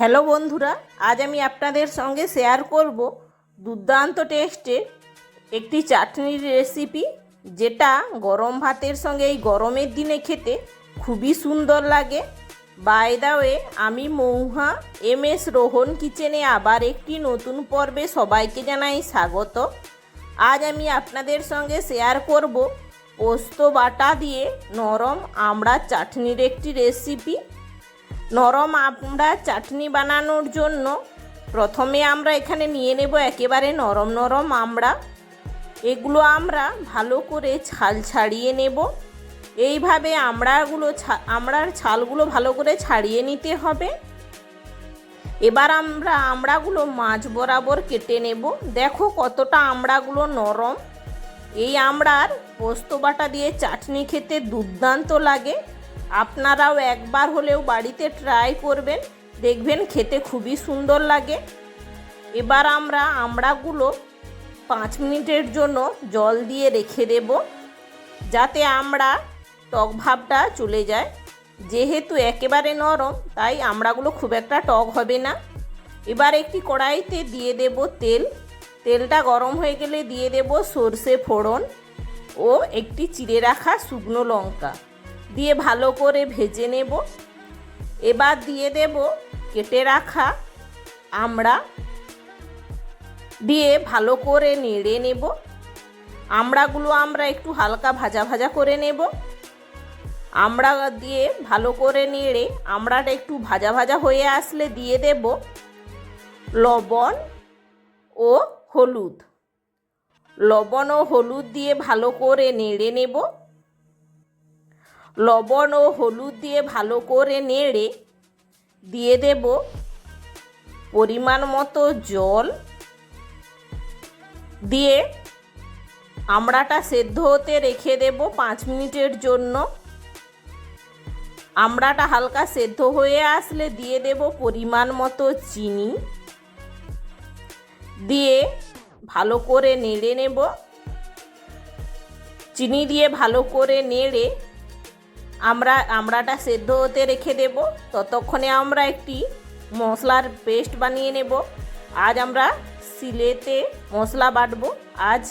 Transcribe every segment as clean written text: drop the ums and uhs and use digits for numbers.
Hello বন্ধুরা, আজ আমি আপনাদের সঙ্গে শেয়ার করব দুর্দান্ত টেস্টের একটি চাটনির রেসিপি, যেটা গরম ভাতের সঙ্গে এই গরমের দিনে খেতে খুবই সুন্দর লাগে। বাই দ্য ওয়ে, আমি মৌহা MS রোহন কিচেনে আবার একটি নতুন পর্বে সবাইকে জানাই স্বাগত। আজ আমি আপনাদের সঙ্গে শেয়ার করব পোস্ত বাটা দিয়ে নরম আমড়ার চাটনির একটি রেসিপি। নরম আমড়ার চাটনি বানানোর জন্য প্রথমে আমরা এখানে নিয়ে নেব একেবারে নরম নরম আমড়া। এগুলো আমরা ভালো করে ছাল ছাড়িয়ে নেব। এইভাবে আমড়ার ছালগুলো ভালো করে ছাড়িয়ে নিতে হবে। এবার আমরা আমড়াগুলো মাঝ বরাবর কেটে নেব। দেখো কতটা আমড়াগুলো নরম। এই আমড়ার পোস্ত বাটা দিয়ে চাটনি খেতে দুর্দান্ত লাগে। আপনারাও একবার হলেও বাড়িতে ট্রাই করবেন, দেখবেন খেতে খুবই সুন্দর লাগে। এবার আমরা আমড়াগুলো 5 মিনিটের জন্য জল দিয়ে রেখে দেব, যাতে আমড়া টক ভাবটা চলে যায়। যেহেতু একেবারে নরম, তাই আমড়াগুলো খুব একটা টক হবে না। এবার একটি কড়াইতে দিয়ে দেব তেল। তেলটা গরম হয়ে গেলে দিয়ে দেব সর্ষে ফোড়ন ও একটি চিড়ে রাখা শুকনো লঙ্কা দিয়ে ভালো করে ভেজে নেব। এবার দিয়ে দেব কেটে রাখা আমড়া, দিয়ে ভালো করে নেড়ে নেব। আমড়াগুলো আমরা একটু হালকা ভাজা ভাজা করে নেব। আমড়া দিয়ে ভালো করে নেড়ে আমড়াটা একটু ভাজা ভাজা হয়ে আসলে দিয়ে দেব লবণ ও হলুদ। লবণ ও হলুদ দিয়ে ভালো করে নেড়ে নেব। লবণ ও হলুদ দিয়ে ভালো করে নেড়ে দিয়ে দেব পরিমাণ মতো জল, দিয়ে আমড়াটা সেদ্ধ হতে রেখে দেব 5 মিনিটের জন্য। আমড়াটা হালকা সেদ্ধ হয়ে আসলে দিয়ে দেব পরিমাণ মতো চিনি, দিয়ে ভালো করে নেড়ে নেব। চিনি দিয়ে ভালো করে নেড়ে আমড়াটা সেদ্ধ হতে রেখে দেব। ততক্ষণে আমরা একটি মশলার পেস্ট বানিয়ে নেব। আজ আমরা শিলেতে মশলা বাটবো। আজ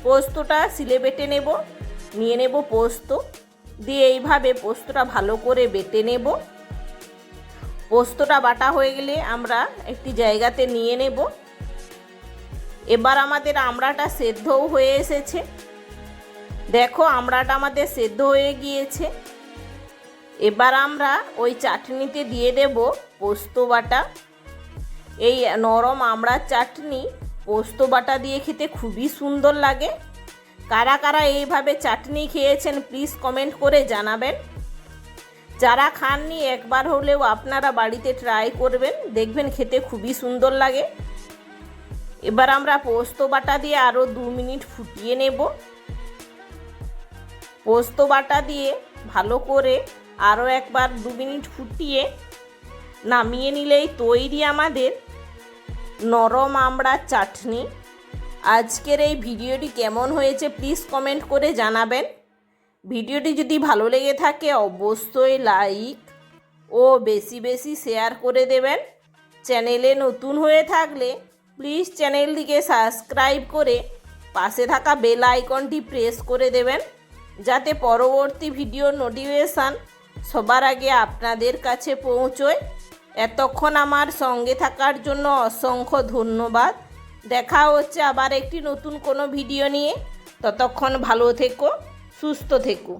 পোস্তটা শিলে বেটে নেব। নিয়ে নেব পোস্ত, দিয়ে এইভাবে পোস্তটা ভালো করে বেটে নেব। পোস্তটা বাটা হয়ে গেলে আমরা একটি জায়গাতে নিয়ে নেব। এবার আমাদের আমড়াটা সেদ্ধও হয়ে এসেছে। দেখো আমড়াটা আমাদের সেদ্ধ হয়ে গিয়েছে। এবার আমরা ওই চাটনিতে দিয়ে দেব পোস্ত বাটা। এই নরম আমড়ার চাটনি পোস্ত বাটা দিয়ে খেতে খুবই সুন্দর লাগে। কারা কারা এইভাবে চাটনি খেয়েছেন প্লিজ কমেন্ট করে জানাবেন। যারা খাননি একবার হলেও আপনারা বাড়িতে ট্রাই করবেন, দেখবেন খেতে খুবই সুন্দর লাগে। এবার আমরা পোস্ত বাটা দিয়ে আরও 2 মিনিট ফুটিয়ে নেব। পোস্ত বাটা দিয়ে ভালো করে আরও একবার 2 মিনিট ফুটিয়ে নামিয়ে নিলেই তৈরি আমাদের নরম আমড়ার চাটনি। আজকের এই ভিডিওটি কেমন হয়েছে প্লিজ কমেন্ট করে জানাবেন। ভিডিওটি যদি ভালো লেগে থাকে অবশ্যই লাইক ও বেশি বেশি শেয়ার করে দেবেন। চ্যানেলে নতুন হয়ে থাকলে প্লিজ চ্যানেলটিকে সাবস্ক্রাইব করে পাশে থাকা বেল আইকনটি প্রেস করে দেবেন, যাতে পরবর্তী ভিডিওর নোটিফিকেশান সবার আগে আপনাদের কাছে পৌঁছয়। এতক্ষণ আমার সঙ্গে থাকার জন্য অসংখ্য ধন্যবাদ। দেখা হচ্ছে আবার একটি নতুন কোনো ভিডিও নিয়ে। ততক্ষণ ভালো থেকো, সুস্থ থেকো।